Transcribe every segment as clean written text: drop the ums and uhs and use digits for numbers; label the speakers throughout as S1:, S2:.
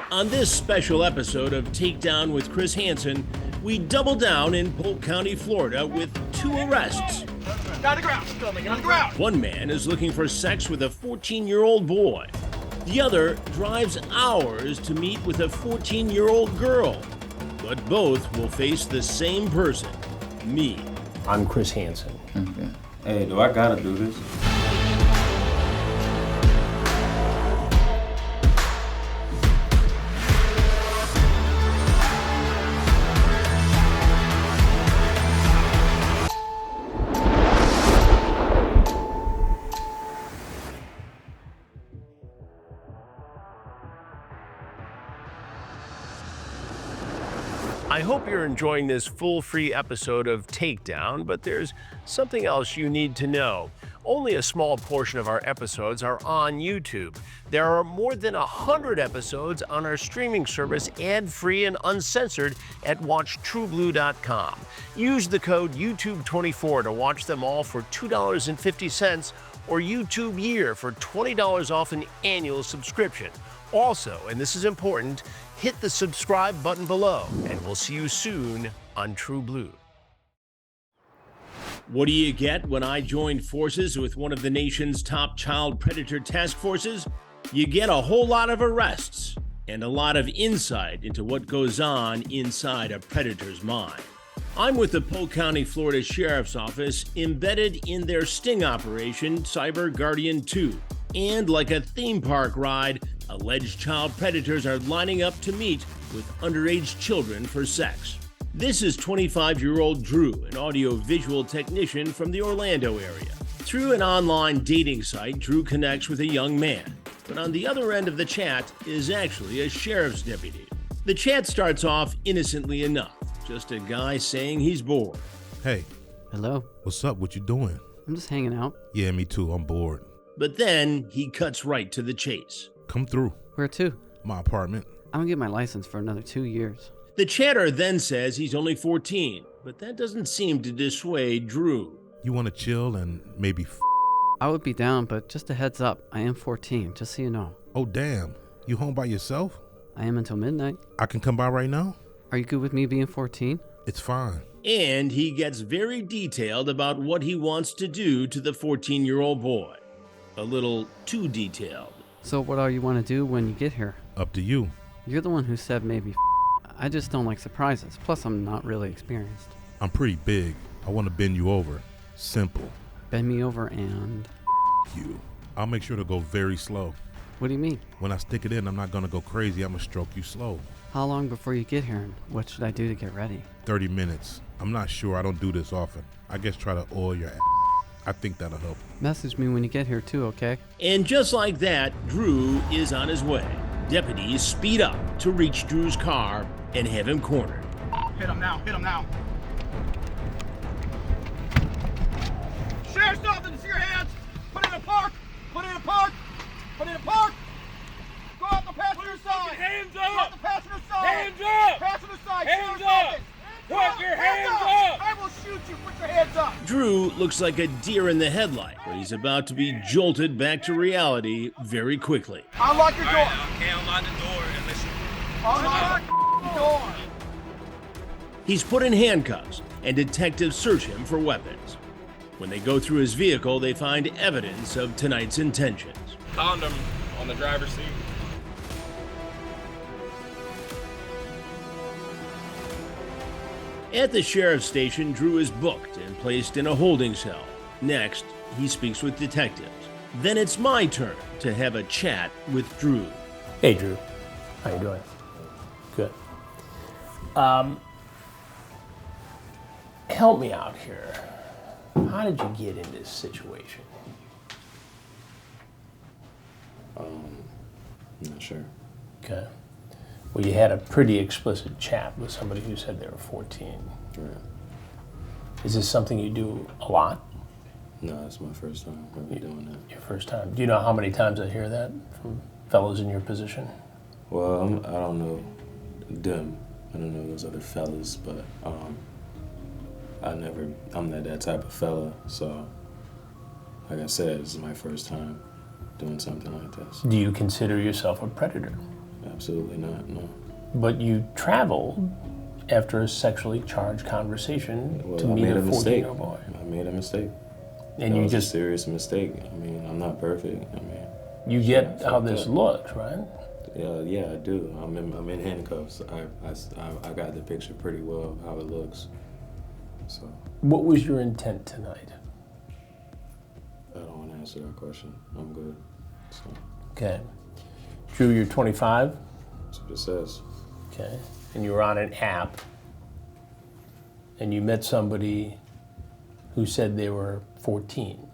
S1: On this special episode of Takedown with Chris Hansen, we double down in Polk County, Florida with 2 arrests.
S2: On the ground, filming on the ground.
S1: One man is looking for sex with a 14-year-old boy. The other drives hours to meet with a 14-year-old girl. But both will face the same person, me.
S3: I'm Chris Hansen.
S4: Okay. Hey, do I gotta do this?
S1: I hope you're enjoying this full free episode of Takedown, but there's something else you need to know. Only a small portion of our episodes are on YouTube. There are more than 100 episodes on our streaming service, ad-free and uncensored, at watchtrueblu.com. Use the code YouTube24 to watch them all for $2.50 or YouTube Year for $20 off an annual subscription. Also, and this is important, hit the subscribe button below, and we'll see you soon on TruBlu. What do you get when I joined forces with one of the nation's top child predator task forces? You get a whole lot of arrests and a lot of insight into what goes on inside a predator's mind. I'm with the Polk County, Florida Sheriff's Office, embedded in their sting operation, Cyber Guardian 2. And like a theme park ride, alleged child predators are lining up to meet with underage children for sex. This is 25-year-old Drew, an audio-visual technician from the Orlando area. Through an online dating site, Drew connects with a young man, but on the other end of the chat is actually a sheriff's deputy. The chat starts off innocently enough, just a guy saying he's bored.
S5: Hey.
S6: Hello.
S5: What's up? What you doing?
S6: I'm just hanging out.
S5: Yeah, me too. I'm bored.
S1: But then he cuts right to the chase.
S5: Come through.
S6: Where to?
S5: My apartment.
S6: I'm gonna get my license for another 2 years.
S1: The chatter then says he's only 14, but that doesn't seem to dissuade Drew.
S5: You want to chill and maybe
S6: I would be down, but just a heads up, I am 14, just so you know.
S5: Oh, damn. You home by yourself?
S6: I am until midnight.
S5: I can come by right now?
S6: Are you good with me being 14?
S5: It's fine.
S1: And he gets very detailed about what he wants to do to the 14-year-old boy. A little too detailed.
S6: So what all you want to do when you get here?
S5: Up to you.
S6: You're the one who said maybe I just don't like surprises. Plus, I'm not really experienced.
S5: I'm pretty big. I want to bend you over. Simple.
S6: Bend me over and...
S5: You. I'll make sure to go very slow.
S6: What do you mean?
S5: When I stick it in, I'm not going to go crazy. I'm going to stroke you slow.
S6: How long before you get here, and what should I do to get ready?
S5: 30 minutes. I'm not sure. I don't do this often. I guess try to oil your ass. I think that'll help.
S6: Message me when you get here too, okay?
S1: And just like that, Drew is on his way. Deputies speed up to reach Drew's car and have him cornered.
S2: Hit him now, hit him now. Sheriff's office, it's your hands. Put it in a park, put it in a park, put it in a park. Go out the passenger side. Hands up. Go out the passenger side. Hands up. Passenger side, hands up. Put your hands up! I will shoot you! Put your hands up!
S1: Drew looks like a deer in the headlight, but he's about to be jolted back to reality very quickly.
S2: Unlock your door!
S7: Right, okay, unlock the door unless you...
S2: Unlock the door!
S1: He's put in handcuffs, and detectives search him for weapons. When they go through his vehicle, they find evidence of tonight's intentions.
S7: Condom on the driver's seat.
S1: At the sheriff's station, Drew is booked and placed in a holding cell. Next, he speaks with detectives. Then it's my turn to have a chat with Drew.
S3: Hey, Drew. How you doing? Good. Help me out here. How did you get in this situation?
S4: I'm not sure.
S3: Okay. Well, you had a pretty explicit chat with somebody who said they were 14.
S4: Right.
S3: Is this something you do a lot?
S4: No, it's my first time ever doing that.
S3: Your first time. Do you know how many times I hear that from fellows in your position?
S4: Well, I don't know them. I don't know those other fellas, but I'm not that type of fella. So, like I said, this is my first time doing something like this.
S3: Do you consider yourself a predator?
S4: Absolutely not, no.
S3: But you traveled after a sexually charged conversation
S4: Well,
S3: to
S4: I
S3: meet
S4: made
S3: a
S4: a mistake.
S3: 14-year-old boy.
S4: I made a mistake.
S3: And
S4: That
S3: you
S4: was
S3: just,
S4: a serious mistake. I mean, I'm not perfect. I mean,
S3: you get how this looks, right?
S4: yeah, I do. I'm in handcuffs. I got the picture pretty well of how it looks. So
S3: What was your intent tonight?
S4: I don't want to answer that question. I'm good. So
S3: Okay. Drew, you're 25?
S4: that's what it says.
S3: Okay. And you were on an app and you met somebody who said they were 14.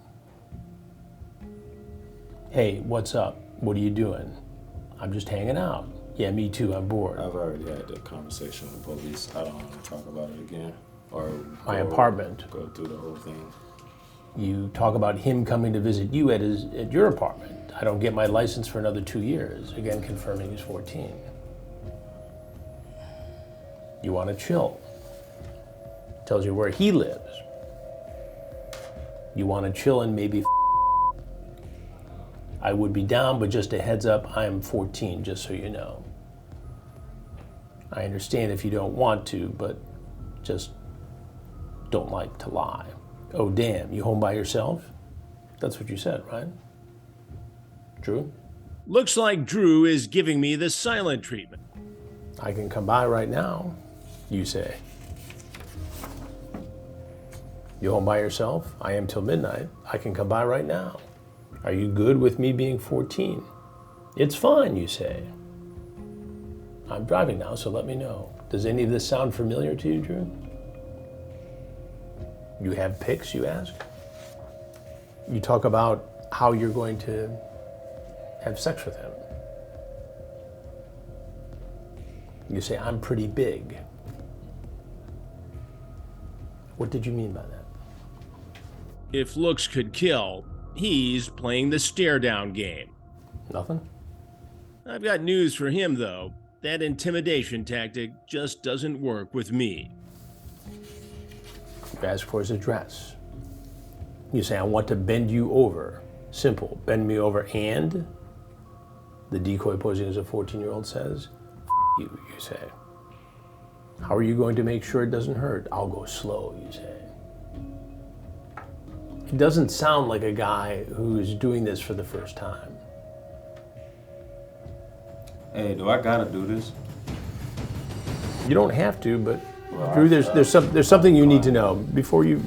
S3: Hey, what's up? What are you doing? I'm just hanging out. Yeah, me too, I'm bored.
S4: I've already had that conversation with police. I don't want to talk about it again. Or
S3: My apartment.
S4: Go through the whole thing.
S3: You talk about him coming to visit you at your apartment. I don't get my license for another 2 years, again confirming he's 14. You want to chill. Tells you where he lives. You want to chill and maybe I would be down, but just a heads up, I am 14, just so you know. I understand if you don't want to, but just don't like to lie. Oh, damn, you home by yourself? That's what you said, right? Drew?
S1: Looks like Drew is giving me the silent treatment.
S3: I can come by right now, you say. You home by yourself? I am till midnight. I can come by right now. Are you good with me being 14? It's fine, you say. I'm driving now, so let me know. Does any of this sound familiar to you, Drew? You have pics, you ask? You talk about how you're going to have sex with him. You say, I'm pretty big. What did you mean by that?
S1: If looks could kill, he's playing the stare-down game.
S3: Nothing?
S1: I've got news for him, though. That intimidation tactic just doesn't work with me.
S3: You ask for his address. You say, I want to bend you over. Simple. Bend me over and? The decoy posing as a 14-year-old says, you say. How are you going to make sure it doesn't hurt? I'll go slow, you say. He doesn't sound like a guy who's doing this for the first time.
S4: Hey, do I gotta do this?
S3: You don't have to, but Drew, there's something you need to know before you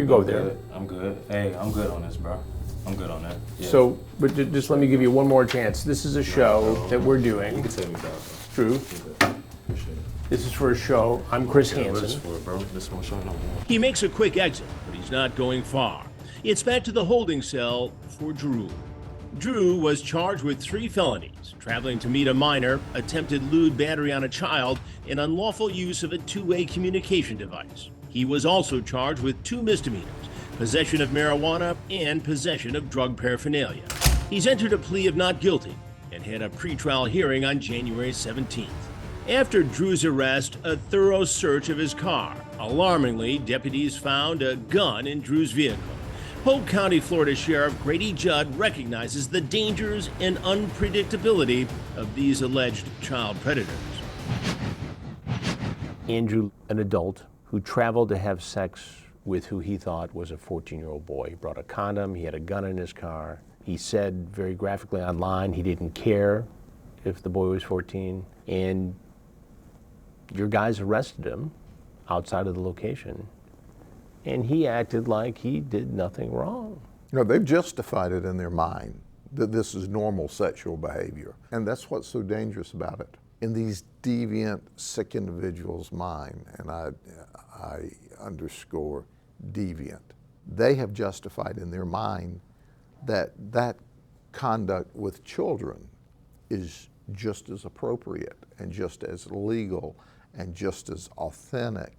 S3: go there.
S4: I'm good. Hey, I'm good on this, bro. I'm good on that. Yeah.
S3: So, but just let me give you one more chance. This is a show that we're doing.
S4: You can take me back.
S3: Drew,
S4: Appreciate it.
S3: this is for a show. I'm Chris
S4: What is
S3: Hansen.
S4: for, bro? This one showing up.
S1: He makes a quick exit, but he's not going far. It's back to the holding cell for Drew. Drew was charged with 3 felonies: traveling to meet a minor, attempted lewd battery on a child, and unlawful use of a two-way communication device. He was also charged with 2 misdemeanors: possession of marijuana and possession of drug paraphernalia. He's entered a plea of not guilty and had a pretrial hearing on January 17th. After Drew's arrest, a thorough search of his car. Alarmingly, deputies found a gun in Drew's vehicle. Polk County, Florida Sheriff Grady Judd recognizes the dangers and unpredictability of these alleged child predators.
S3: Andrew, an adult who traveled to have sex with who he thought was a 14-year-old boy. He brought a condom, he had a gun in his car. He said very graphically online he didn't care if the boy was 14. And your guys arrested him outside of the location. And he acted like he did nothing wrong.
S8: No, they've justified it in their mind that this is normal sexual behavior. And that's what's so dangerous about it. In these deviant, sick individuals' mind, and I underscore deviant, they have justified in their mind that that conduct with children is just as appropriate and just as legal and just as authentic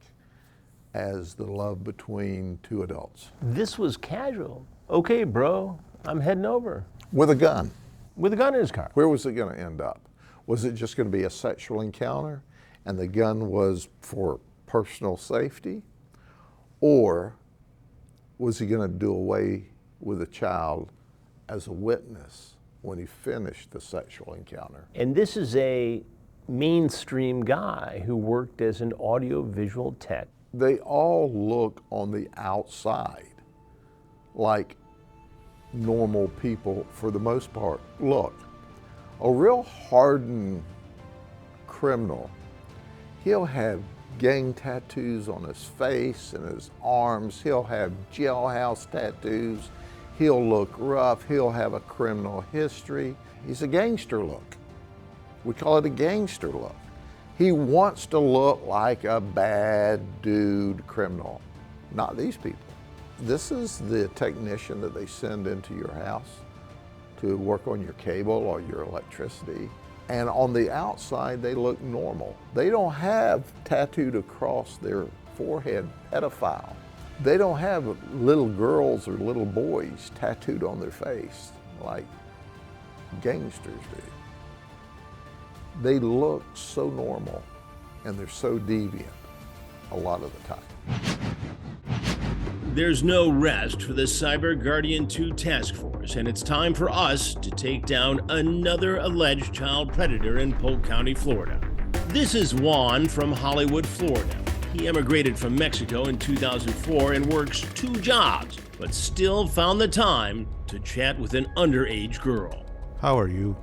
S8: as the love between 2 adults.
S3: This was casual. Okay, bro, I'm heading over.
S8: With a gun.
S3: With a gun in his car.
S8: Where was it going to end up? Was it just going to be a sexual encounter and the gun was for personal safety? Or was he going to do away with a child as a witness when he finished the sexual encounter.
S3: And this is a mainstream guy who worked as an audio-visual tech.
S8: They all look on the outside like normal people for the most part. Look, a real hardened criminal, he'll have gang tattoos on his face and his arms, he'll have jailhouse tattoos, he'll look rough, he'll have a criminal history. He's a gangster look. We call it a gangster look. He wants to look like a bad dude criminal, not these people. This is the technician that they send into your house to work on your cable or your electricity. And on the outside, they look normal. They don't have tattooed across their forehead pedophile. They don't have little girls or little boys tattooed on their face like gangsters do. They look so normal and they're so deviant a lot of the time.
S1: There's no rest for the Cyber Guardian 2 task force, and it's time for us to take down another alleged child predator in Polk County, Florida. This is Juan from Hollywood, Florida. He emigrated from Mexico in 2004 and works 2 jobs, but still found the time to chat with an underage girl.
S9: How are you?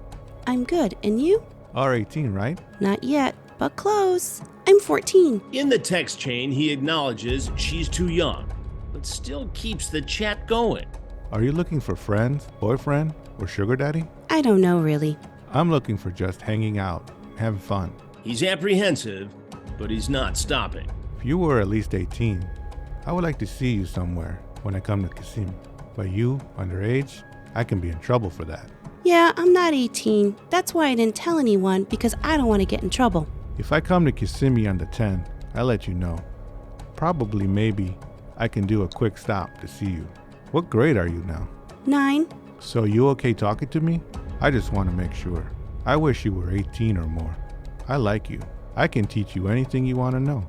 S10: I'm good, and you?
S9: R18, right?
S10: Not yet, but close. I'm 14.
S1: In the text chain, he acknowledges she's too young, but still keeps the chat going.
S9: Are you looking for friends, boyfriend, or sugar daddy?
S10: I don't know, really.
S9: I'm looking for just hanging out, having fun.
S1: He's apprehensive, but he's not stopping.
S9: If you were at least 18, I would like to see you somewhere when I come to Kissimmee. But you, underage, I can be in trouble for that.
S10: Yeah, I'm not 18. That's why I didn't tell anyone, because I don't want to get in trouble.
S9: If I come to Kissimmee on the 10, I'll let you know. Probably, maybe, I can do a quick stop to see you. What grade are you now?
S10: 9.
S9: So you okay talking to me? I just want to make sure. I wish you were 18 or more. I like you. I can teach you anything you want to know.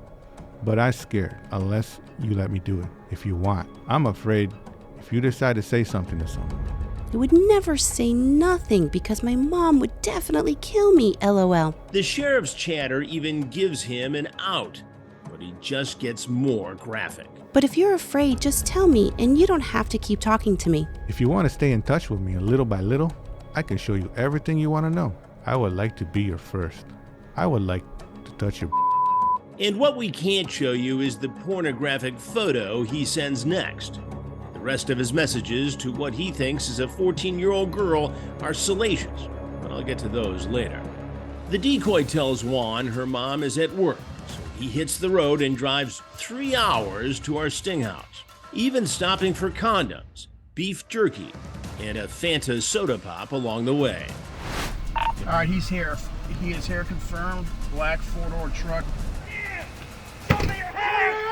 S9: But I'm scared unless you let me do it if you want. I'm afraid if you decide to say something to someone.
S10: I would never say nothing because my mom would definitely kill me, LOL.
S1: The sheriff's chatter even gives him an out, but he just gets more graphic.
S10: But if you're afraid, just tell me, and you don't have to keep talking to me.
S9: If you want to stay in touch with me little by little, I can show you everything you want to know. I would like to be your first. I would like to touch your
S1: And what we can't show you is the pornographic photo he sends next. The rest of his messages to what he thinks is a 14-year-old girl are salacious, but I'll get to those later. The decoy tells Juan her mom is at work, so he hits the road and drives 3 hours to our sting house, even stopping for condoms, beef jerky, and a Fanta soda pop along the way.
S2: All right, he's here. He is here, confirmed. Black 4-door truck. Show me your hands!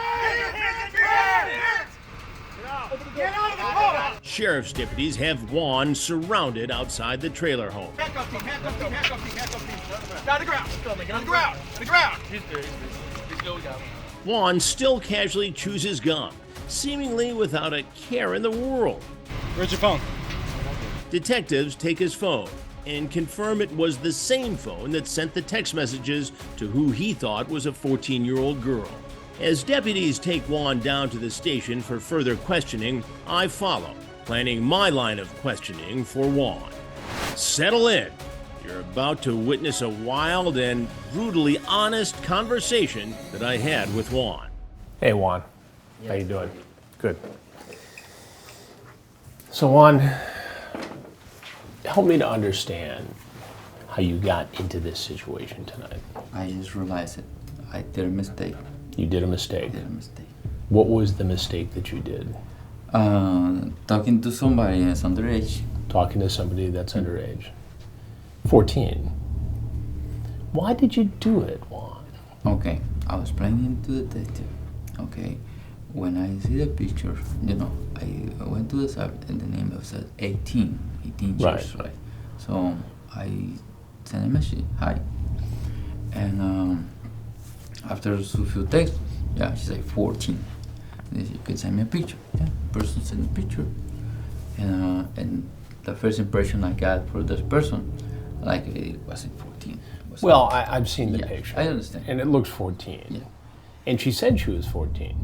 S2: Get out of the car!
S1: Sheriff's deputies have Juan surrounded outside the trailer home.
S2: Handcuff team, handcuff team, handcuff team, handcuff team. Down on the ground. On the ground. On the ground. He's good. He's good. We got him.
S1: Juan still casually chews his gum, seemingly without a care in the world.
S7: Where's your phone?
S1: Detectives take his phone and confirm it was the same phone that sent the text messages to who he thought was a 14-year-old girl. As deputies take Juan down to the station for further questioning, I follow, planning my line of questioning for Juan. Settle in. You're about to witness a wild and brutally honest conversation that I had with Juan.
S3: Hey, Juan. How you doing? Good. So, Juan, help me to understand how you got into this situation tonight.
S11: I just realized it. I did a mistake.
S3: You did a mistake.
S11: I did a mistake.
S3: What was the mistake that you did?
S11: Talking to somebody that's underage.
S3: Talking to somebody that's underage. 14. Why did you do it, Juan?
S11: Okay, I was playing to the detective. Okay, when I see the picture, I went to the side and the name of said 18 years, right? So I sent a message, hi. And after a few texts, yeah, she's like 14. You can send me a picture. Yeah, person sent a picture, and the first impression I got for this person, like it wasn't 14.
S3: Well, I've seen the
S11: Yeah,
S3: picture.
S11: I understand.
S3: And it looks 14.
S11: Yeah.
S3: And she said she was 14.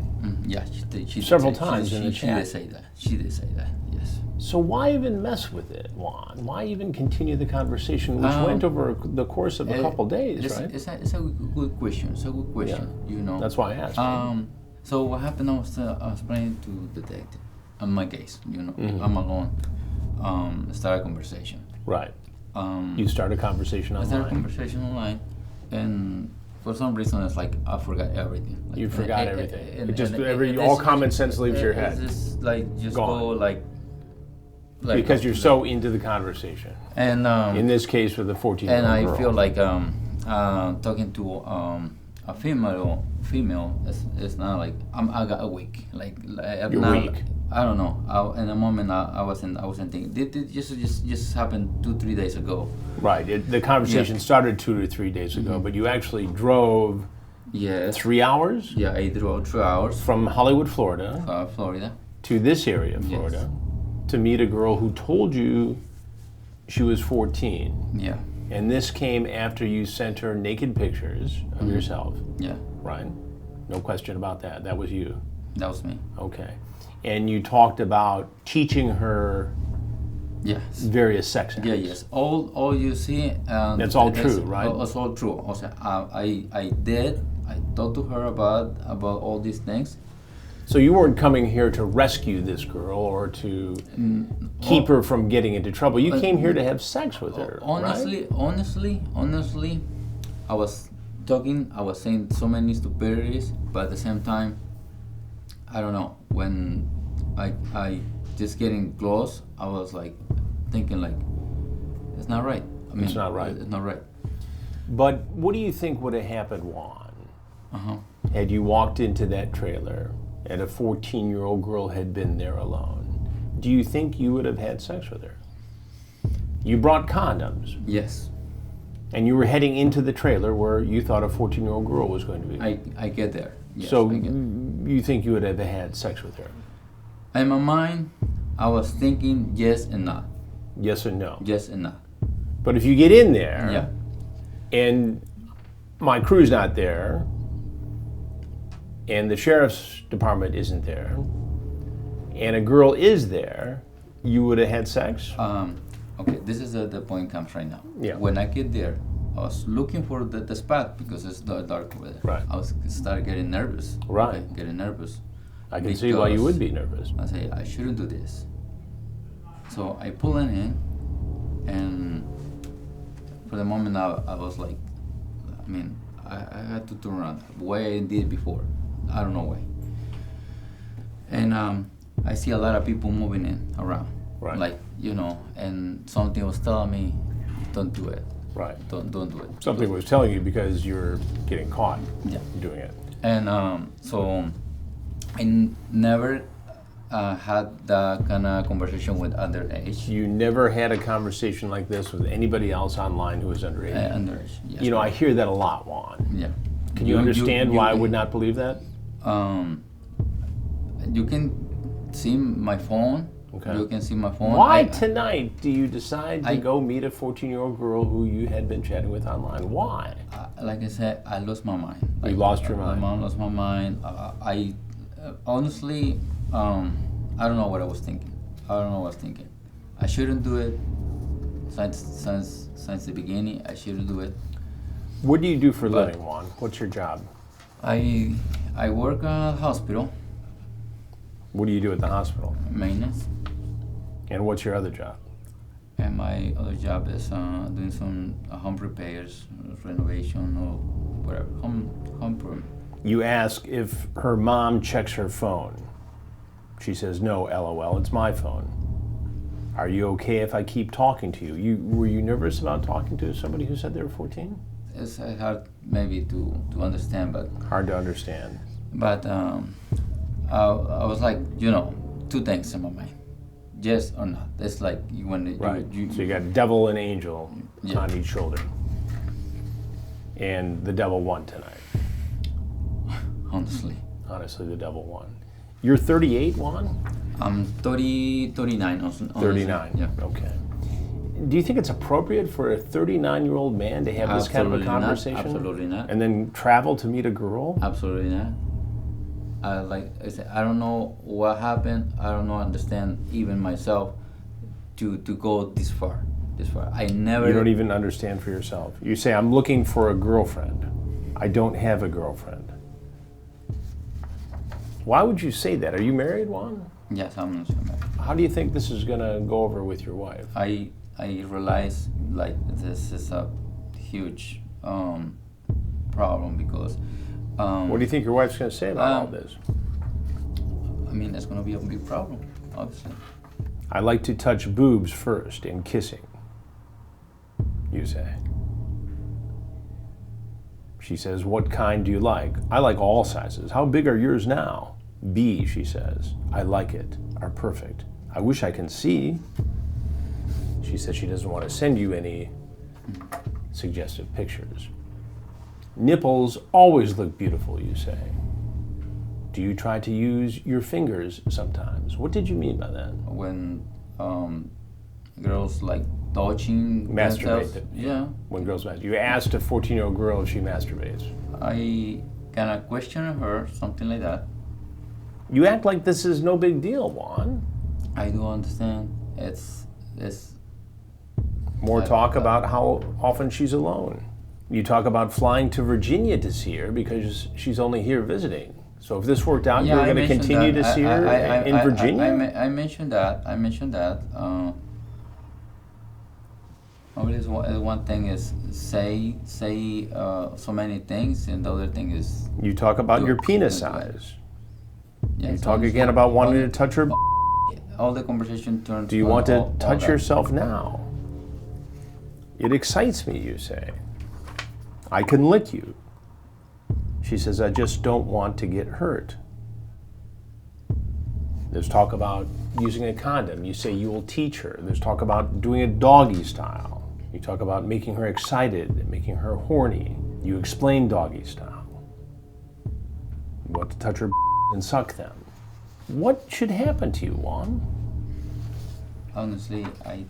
S11: Yeah, she did.
S3: Several
S11: did say-
S3: times
S11: she,
S3: in the
S11: she
S3: chat.
S11: did say that. She did say that. Yes.
S3: So why even mess with it, Juan? Why even continue the conversation, which went over the course of a couple days, right?
S11: It's a good question. It's a good question. You know.
S3: That's why I asked. Right?
S11: So what happened? I was planning to detect on my case. You know, I'm alone. Start a conversation.
S3: Right. You start a conversation online.
S11: I started a conversation online, and for some reason it's like I forgot everything. Like,
S3: You forgot everything. It just
S11: and
S3: all common sense leaves your head.
S11: It's just like
S3: Gone.
S11: go like
S3: because you're so into the conversation.
S11: And
S3: in this case, with the 14-year-old
S11: and I
S3: girl.
S11: feel like talking to a female is not like I got a week. Like I'm
S3: You're
S11: not,
S3: weak.
S11: I don't know. In a moment I wasn't thinking. It just happened 2-3 days ago.
S3: Right. The conversation started 2 to 3 days ago, but you actually drove.
S11: Yes.
S3: 3 hours.
S11: Yeah, I drove 3 hours
S3: from Hollywood, Florida.
S11: Florida.
S3: To this area of Florida, to meet a girl who told you she was 14.
S11: Yeah.
S3: And this came after you sent her naked pictures of yourself.
S11: Yeah.
S3: Right? No question about that. That was you.
S11: That was me.
S3: Okay. And you talked about teaching her various sex acts.
S11: Yeah, yes. All you see.
S3: That's all true, right?
S11: It's all true. Also, I talked to her about all these things.
S3: So you weren't coming here to rescue this girl or to keep her from getting into trouble. You came here to have sex with her, right?
S11: Honestly, I was talking. I was saying so many stupidities, but at the same time, I don't know. When I just getting close, I was like thinking like, it's not right. I mean,
S3: it's not right.
S11: It's not right.
S3: But what do you think would have happened, Juan, had you walked into that trailer and a 14-year-old girl had been there alone? Do you think you would have had sex with her? You brought condoms.
S11: Yes.
S3: And you were heading into the trailer where you thought a 14-year-old girl was going to be.
S11: I get there. Yes,
S3: so you think you would have had sex with her?
S11: In my mind, I was thinking yes and not.
S3: Yes and no?
S11: Yes and not.
S3: But if you get in there and my crew's not there and the sheriff's department isn't there and a girl is there, you would have had sex?
S11: Okay, this is the point comes right now.
S3: Yeah.
S11: When I get there, I was looking for the spot because it's dark over there.
S3: Right.
S11: I started getting nervous.
S3: Right.
S11: Okay, getting nervous.
S3: I can see why you would be nervous.
S11: I say, I shouldn't do this. So I pull it in, and for the moment I was like, I mean, I had to turn around the way I did before. I don't know why. And I see a lot of people moving in around.
S3: Right.
S11: Like, you know, and something was telling me, don't do it.
S3: Right.
S11: Don't do it.
S3: Something was telling you because you're getting caught doing it.
S11: And so I never had that kind of conversation with underage.
S3: You never had a conversation like this with anybody else online who was underage?
S11: Underage, yes.
S3: You know, I hear that a lot, Juan.
S11: Yeah.
S3: Can you understand why I would not believe that?
S11: You can see my phone.
S3: Okay.
S11: You can see my phone.
S3: Why tonight do you decide to go meet a 14-year-old girl who you had been chatting with online? Why?
S11: Like I said, I lost my mind.
S3: You lost your mind.
S11: I lost my mind. I honestly, I don't know what I was thinking. I shouldn't do it. Since the beginning, I shouldn't do it.
S3: What do you do for a living, Juan? What's your job?
S11: I work at a hospital.
S3: What do you do at the hospital?
S11: Maintenance.
S3: And what's your other job?
S11: And my other job is doing some home repairs, renovation, or whatever. Home.
S3: You ask if her mom checks her phone. She says, no, LOL, it's my phone. Are you okay if I keep talking to you? Were you nervous about talking to somebody who said they were 14?
S11: It's hard maybe to understand, but...
S3: Hard to understand.
S11: But I was like, you know, two things in my mind. Yes or not. It's like when
S3: so you got devil and angel on each shoulder. And the devil won tonight.
S11: Honestly,
S3: the devil won. You're 38, Juan?
S11: I'm 39.
S3: 39.
S11: Yeah.
S3: Okay. Do you think it's appropriate for a 39-year-old man to have this kind of a conversation?
S11: Absolutely not.
S3: And then travel to meet a girl?
S11: Absolutely not. I don't know what happened. I don't know, understand even myself to go this far. I never.
S3: You don't even understand for yourself. You say, I'm looking for a girlfriend. I don't have a girlfriend. Why would you say that? Are you married, Juan?
S11: Yes, I'm not married.
S3: How do you think this is going to go over with your wife?
S11: I realize like this is a huge problem because.
S3: What do you think your wife's going to say about all this?
S11: I mean, it's going to be a big problem, obviously.
S3: I like to touch boobs first in kissing, you say. She says, what kind do you like? I like all sizes. How big are yours now? B, she says. I like it. Are perfect. I wish I can see. She says she doesn't want to send you any suggestive pictures. Nipples always look beautiful, you say. Do you try to use your fingers sometimes? What did you mean by that?
S11: When girls like touching
S3: masturbate.
S11: Yeah.
S3: When girls masturbate. You asked a 14-year-old girl if she masturbates.
S11: I kind of question her, something like that.
S3: You act like this is no big deal, Juan.
S11: I do understand. It's
S3: more talk about how often she's alone. You talk about flying to Virginia to see her because she's only here visiting. So if this worked out, you're going to continue to see her in Virginia?
S11: I mentioned that. Always one thing is say so many things, and the other thing is...
S3: You talk about your penis size. Yes, you talk again about wanting to touch her...
S11: All the conversation turns...
S3: Do you want to touch yourself now? It excites me, you say. I can lick you. She says, I just don't want to get hurt. There's talk about using a condom. You say you will teach her. There's talk about doing a doggy style. You talk about making her excited, making her horny. You explain doggy style. You want to touch her and suck them. What should happen to you, Juan?
S11: Honestly, I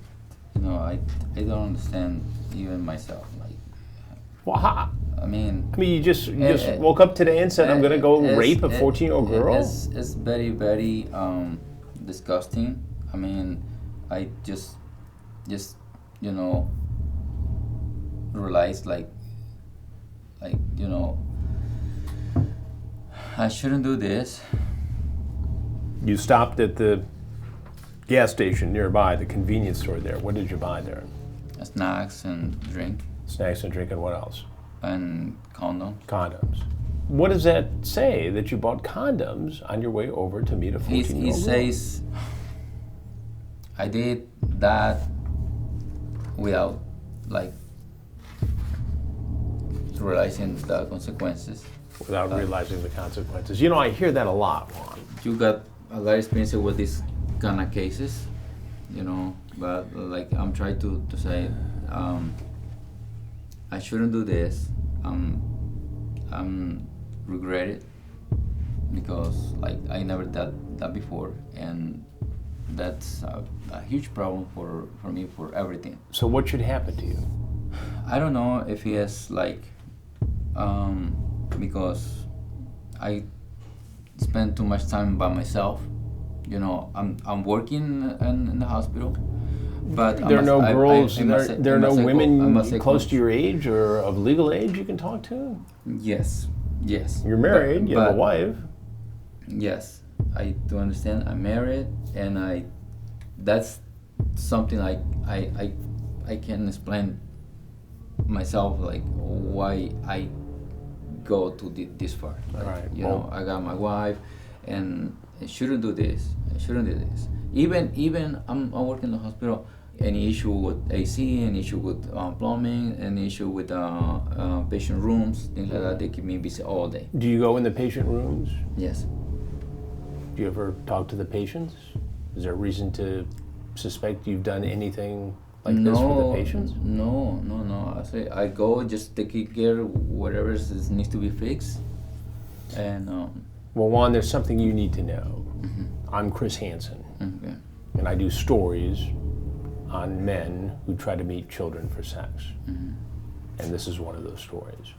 S11: don't understand even myself. Like,
S3: well,
S11: I mean,
S3: you just woke up today and said, I'm going to go rape a 14-year-old girl?
S11: It's very, very disgusting. I mean, I just realized like I shouldn't do this.
S3: You stopped at the gas station nearby, the convenience store there. What did you buy there?
S11: Snacks and drink.
S3: Snacks and drink, and what else?
S11: And condoms.
S3: Condoms. What does that say, that you bought condoms on your way over to meet a 14-year-old girl?
S11: He says, I did that without, like, realizing the consequences.
S3: Without realizing the consequences. You know, I hear that a lot, Juan.
S11: You got a lot of experience with these kind of cases, but like I'm trying to say, I shouldn't do this. I'm regret it because like I never did that before, and that's a huge problem for me for everything.
S3: So what should happen to you?
S11: I don't know if he has like because I spend too much time by myself. I'm working in the hospital, but
S3: there are no girls. There are no women close to your age or of legal age you can talk to.
S11: Yes.
S3: You're married. You have a wife.
S11: Yes, I do understand. I'm married, and that's something like I can explain myself like why I go to this far. Like,
S3: right.
S11: I got my wife, and I shouldn't do this. Even I'm working in the hospital. Any issue with AC, any issue with plumbing, any issue with patient rooms, things like that, they keep me busy all day.
S3: Do you go in the patient rooms?
S11: Yes.
S3: Do you ever talk to the patients? Is there a reason to suspect you've done anything like this for the patients?
S11: No. I go just take care of whatever needs to be fixed. And
S3: well, Juan, there's something you need to know.
S11: Mm-hmm.
S3: I'm Chris Hansen,
S11: Okay.
S3: and I do stories on men who try to meet children for sex. And this is one of those stories.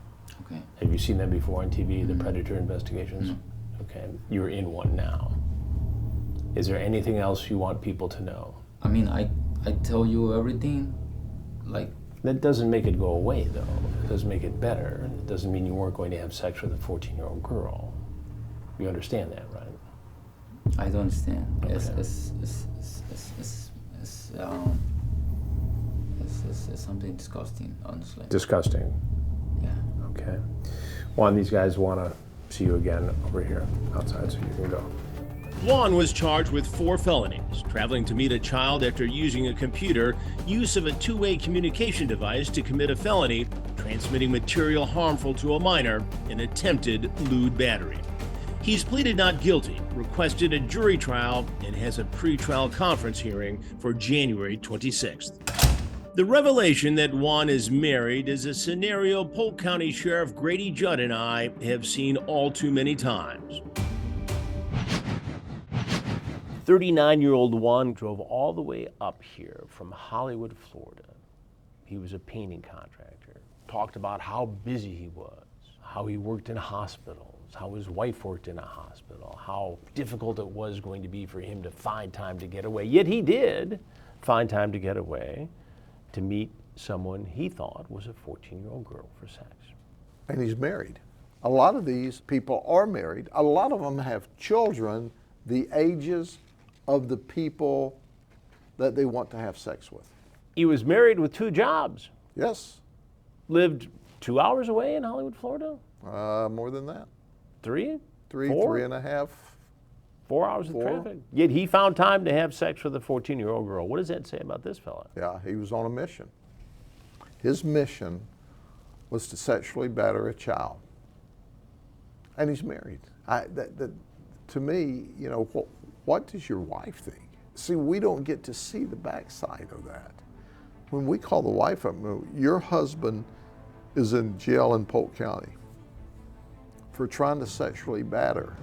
S11: Okay.
S3: Have you seen them before on TV, the Predator investigations?
S11: No.
S3: Okay, you're in one now. Is there anything else you want people to know?
S11: I mean, I tell you everything, like.
S3: That doesn't make it go away, though. It doesn't make it better. It doesn't mean you weren't going to have sex with a 14-year-old girl. You understand that, right?
S11: I don't understand.
S3: Okay.
S11: It's something disgusting, honestly.
S3: Disgusting.
S11: Yeah.
S3: Okay. Juan, these guys want to see you again over here outside, so you can go.
S1: Juan was charged with 4 felonies: traveling to meet a child after using a computer, use of a two-way communication device to commit a felony, transmitting material harmful to a minor, and attempted lewd battery. He's pleaded not guilty, requested a jury trial, and has a pre-trial conference hearing for January 26th. The revelation that Juan is married is a scenario Polk County Sheriff Grady Judd and I have seen all too many times. 39-year-old Juan drove all the way up here from Hollywood, Florida. He was a painting contractor. Talked about how busy he was, how he worked in hospitals, how his wife worked in a hospital, how difficult it was going to be for him to find time to get away. Yet he did find time to get away to meet someone he thought was a 14-year-old girl for sex.
S8: And he's married. A lot of these people are married. A lot of them have children the ages of the people that they want to have sex with.
S3: He was married with 2 jobs.
S8: Yes.
S3: Lived 2 hours away in Hollywood, Florida?
S8: More than that.
S3: 3?
S8: 3,
S3: 4?
S8: 3.5.
S3: 4 hours of traffic. Yet he found time to have sex with a 14-year-old girl. What does that say about this fella?
S8: Yeah, he was on a mission. His mission was to sexually batter a child. And he's married. To me, you know, what does your wife think? See, we don't get to see the backside of that. When we call the wife up, your husband is in jail in Polk County for trying to sexually batter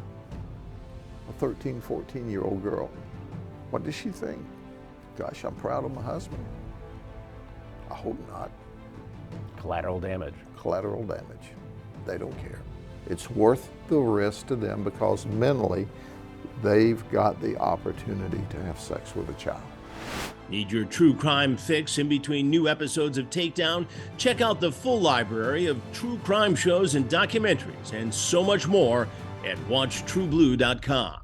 S8: a 13, 14-year-old girl. What does she think? Gosh, I'm proud of my husband. I hope not.
S3: Collateral damage.
S8: Collateral damage. They don't care. It's worth the risk to them because mentally, they've got the opportunity to have sex with a child.
S1: Need your true crime fix in between new episodes of Takedown? Check out the full library of true crime shows and documentaries and so much more at WatchTruBlu.com.